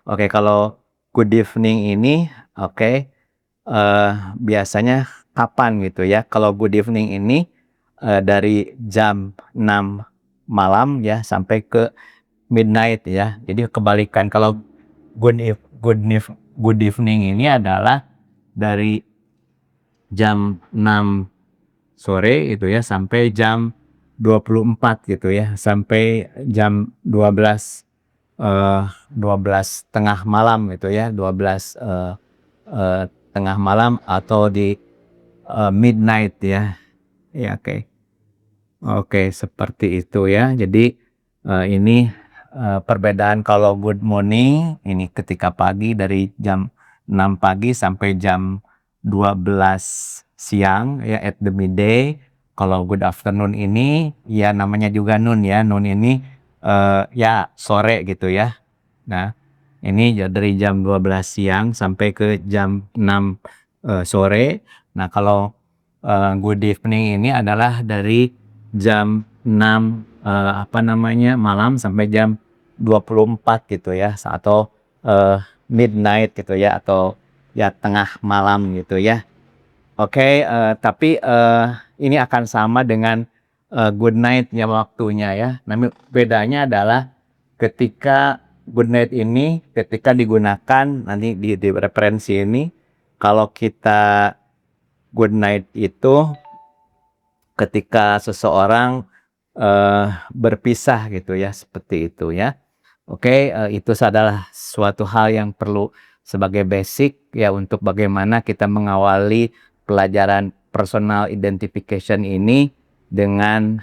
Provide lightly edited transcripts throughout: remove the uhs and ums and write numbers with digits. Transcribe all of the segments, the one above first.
Oke, kalau good evening ini, oke, biasanya kapan gitu ya? Kalau good evening ini, dari jam 6 malam ya sampai ke midnight ya. Jadi kebalikan, kalau good evening ini adalah dari jam 6 sore gitu ya sampai jam 24 gitu ya, sampai jam 12, 12 tengah malam gitu ya, 12 tengah malam atau di midnight ya. Ya, oke. Oke, seperti itu ya. Jadi ini perbedaan. Kalau good morning ini ketika pagi dari jam 6 pagi sampai jam 12 siang ya, at the midday. Kalau good afternoon ini ya namanya juga noon ya. Noon ini ya sore gitu ya. Nah, ini ya dari jam 12 siang sampai ke jam 6 sore. Nah, kalau good evening ini adalah dari jam 6 malam sampai jam 24 gitu ya, atau midnight gitu ya, atau ya tengah malam gitu ya. Oke, tapi ini akan sama dengan good night-nya waktunya ya. Nah, bedanya adalah ketika good night ini ketika digunakan nanti di referensi ini, kalau kita good night itu ketika seseorang berpisah gitu ya, seperti itu ya. Oke, itu adalah suatu hal yang perlu sebagai basic ya untuk bagaimana kita mengawali pelajaran personal identification ini dengan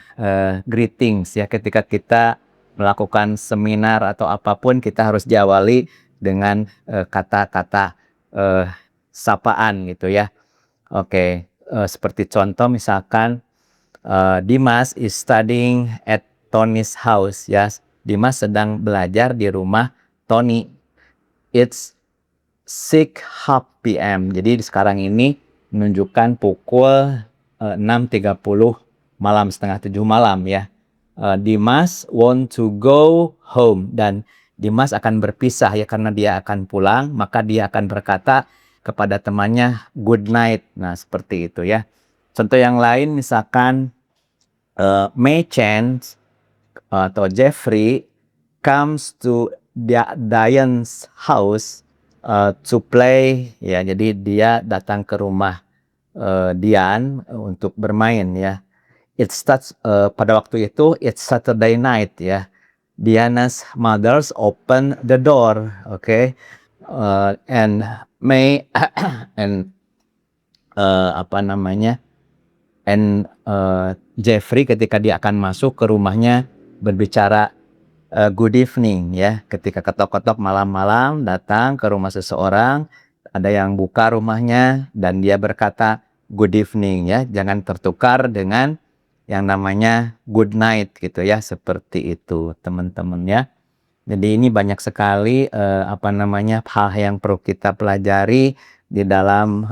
greetings ya. Ketika kita melakukan seminar atau apapun, kita harus diawali dengan kata-kata sapaan gitu ya. Oke, seperti contoh misalkan Dimas is studying at Tony's house ya. Dimas sedang belajar di rumah Tony. It's 6:30 p.m. Jadi sekarang ini menunjukkan pukul 6:30 malam, setengah 7 malam ya. Dimas want to go home, dan Dimas akan berpisah ya, karena dia akan pulang, maka dia akan berkata kepada temannya good night. Nah, seperti itu ya. Contoh yang lain misalkan May Chen atau Jeffrey comes to Diane's house to play ya. Jadi dia datang ke rumah Dian untuk bermain ya. It starts pada waktu itu it's Saturday night ya. Diana's mothers open the door, okay, and May and and Jeffrey ketika dia akan masuk ke rumahnya berbicara good evening ya. Ketika ketok-ketok malam-malam datang ke rumah seseorang, ada yang buka rumahnya dan dia berkata good evening ya. Jangan tertukar dengan yang namanya good night gitu ya, seperti itu teman-teman ya. Jadi ini banyak sekali hal yang perlu kita pelajari di dalam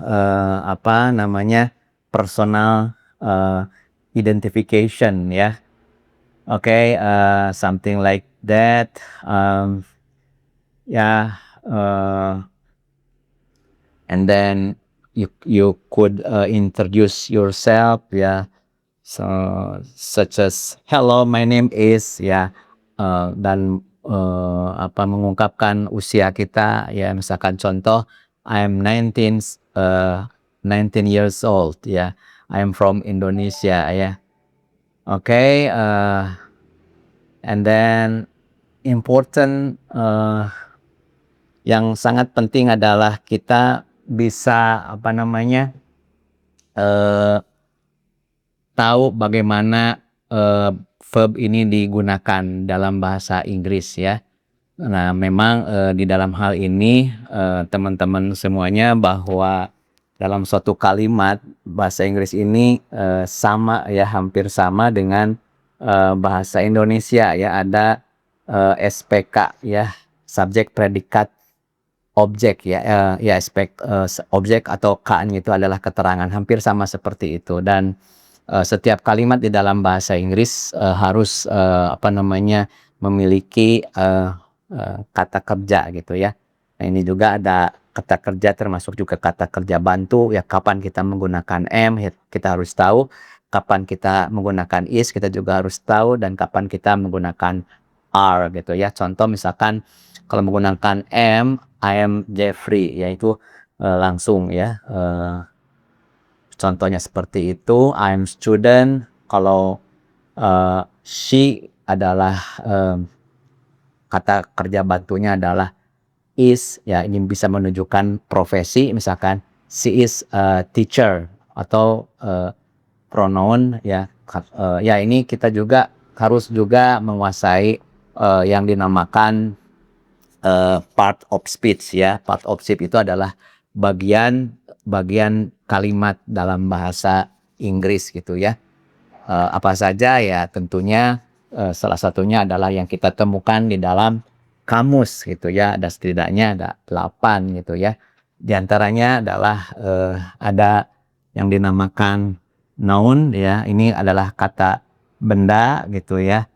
personal identification ya. Okay, something like that. And then you could introduce yourself ya. So such as hello, my name is ya, dan mengungkapkan usia kita ya. Misalkan contoh I'm 19 years old ya. I'm from Indonesia ya. Okay, and then important yang sangat penting adalah kita bisa tahu bagaimana verb ini digunakan dalam bahasa Inggris ya. Nah, memang di dalam hal ini teman-teman semuanya, bahwa dalam suatu kalimat bahasa Inggris ini sama ya, hampir sama dengan bahasa Indonesia ya. Ada SPK ya, subjek, predikat, objek ya. Objek atau K-nya itu adalah keterangan, hampir sama seperti itu. Dan setiap kalimat di dalam bahasa Inggris harus memiliki kata kerja gitu ya. Nah, ini juga ada kata kerja termasuk juga kata kerja bantu ya, kapan kita menggunakan am kita harus tahu, kapan kita menggunakan is kita juga harus tahu, dan kapan kita menggunakan are gitu ya. Contoh misalkan kalau menggunakan am, I am Jeffrey, yaitu langsung ya, contohnya seperti itu. I'm student, kalau she adalah kata kerja bantunya adalah is ya, ini bisa menunjukkan profesi, misalkan she is a teacher, atau pronoun ya. Ya, ini kita juga harus juga menguasai yang dinamakan part of speech ya. Part of speech itu adalah bagian kalimat dalam bahasa Inggris gitu ya. Apa saja ya, tentunya salah satunya adalah yang kita temukan di dalam kamus gitu ya. Ada setidaknya ada 8 gitu ya. Di antaranya adalah ada yang dinamakan noun ya, ini adalah kata benda gitu ya.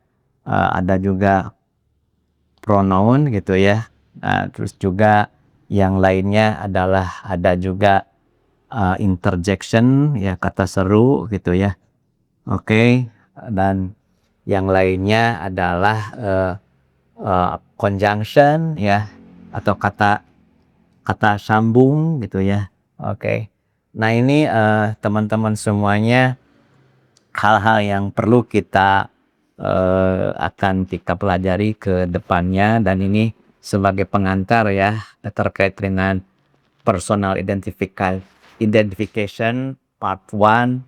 Ada juga pronoun gitu ya. Terus juga yang lainnya adalah ada juga interjection ya, kata seru gitu ya. Oke, dan yang lainnya adalah conjunction ya, atau kata sambung gitu ya. Oke. Nah, ini teman-teman semuanya hal-hal yang perlu kita akan kita pelajari ke depannya, dan ini sebagai pengantar ya terkait dengan personal identification part 1.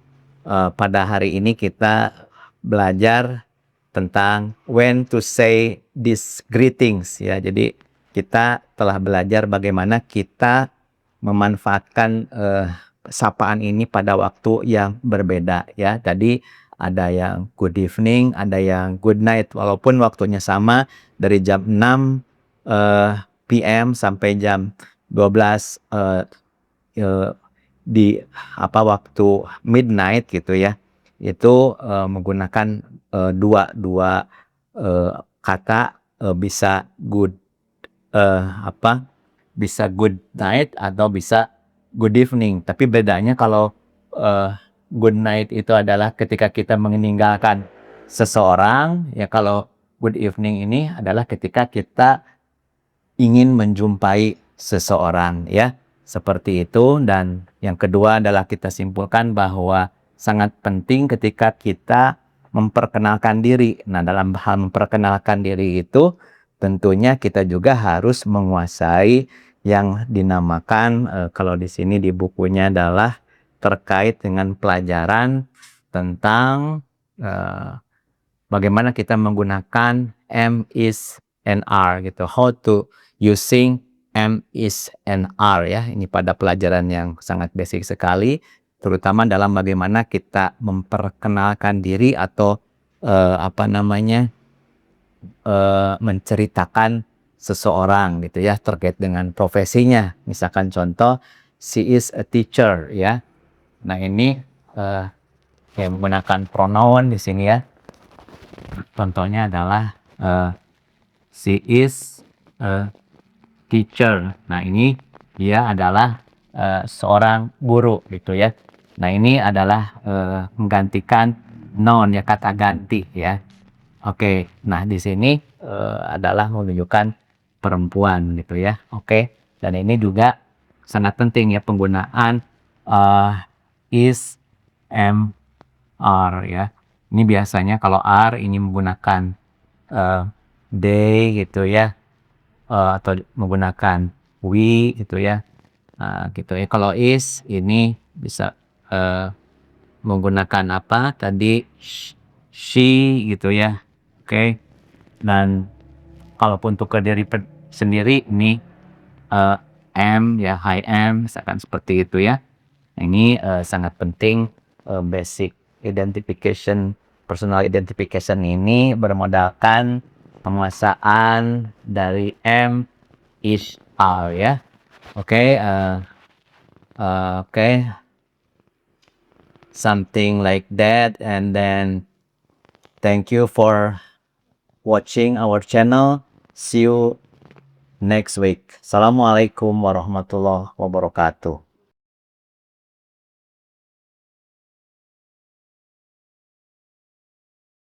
Pada hari ini kita belajar tentang when to say these greetings ya. Jadi kita telah belajar bagaimana kita memanfaatkan sapaan ini pada waktu yang berbeda ya. Tadi ada yang good evening, ada yang good night, walaupun waktunya sama dari jam 6 PM sampai jam 12 di waktu midnight gitu ya. Itu menggunakan dua kata, bisa good bisa good night atau bisa good evening. Tapi bedanya kalau good night itu adalah ketika kita meninggalkan seseorang ya. Kalau good evening ini adalah ketika kita ingin menjumpai seseorang ya, seperti itu. Dan yang kedua adalah kita simpulkan bahwa sangat penting ketika kita memperkenalkan diri. Nah, dalam hal memperkenalkan diri itu tentunya kita juga harus menguasai yang dinamakan kalau di sini di bukunya adalah terkait dengan pelajaran tentang bagaimana kita menggunakan am, is, and are gitu. How to using am, is, and are ya. Ini pada pelajaran yang sangat basic sekali, terutama dalam bagaimana kita memperkenalkan diri atau menceritakan seseorang gitu ya, terkait dengan profesinya. Misalkan contoh, she is a teacher ya. Nah, ini menggunakan pronoun di sini ya. Contohnya adalah she is a teacher. Nah, ini dia adalah seorang guru gitu ya. Nah, ini adalah menggantikan noun ya, kata ganti ya. Oke. Nah, di sini adalah menunjukkan perempuan gitu ya. Oke. Dan ini juga sangat penting ya, penggunaan is, am, are ya. Ini biasanya kalau are ini menggunakan they gitu ya, atau menggunakan we gitu ya. Gitu ya. Kalau is ini bisa menggunakan apa tadi, she gitu ya. Oke. Dan kalaupun untuk ke diri sendiri ini am ya, I am, misalkan seperti itu ya. Ini sangat penting. Basic identification, personal identification ini bermodalkan penguasaan dari am, is, are ya. Oke. Something like that. And then thank you for watching our channel. See you next week. Assalamualaikum warahmatullahi wabarakatuh.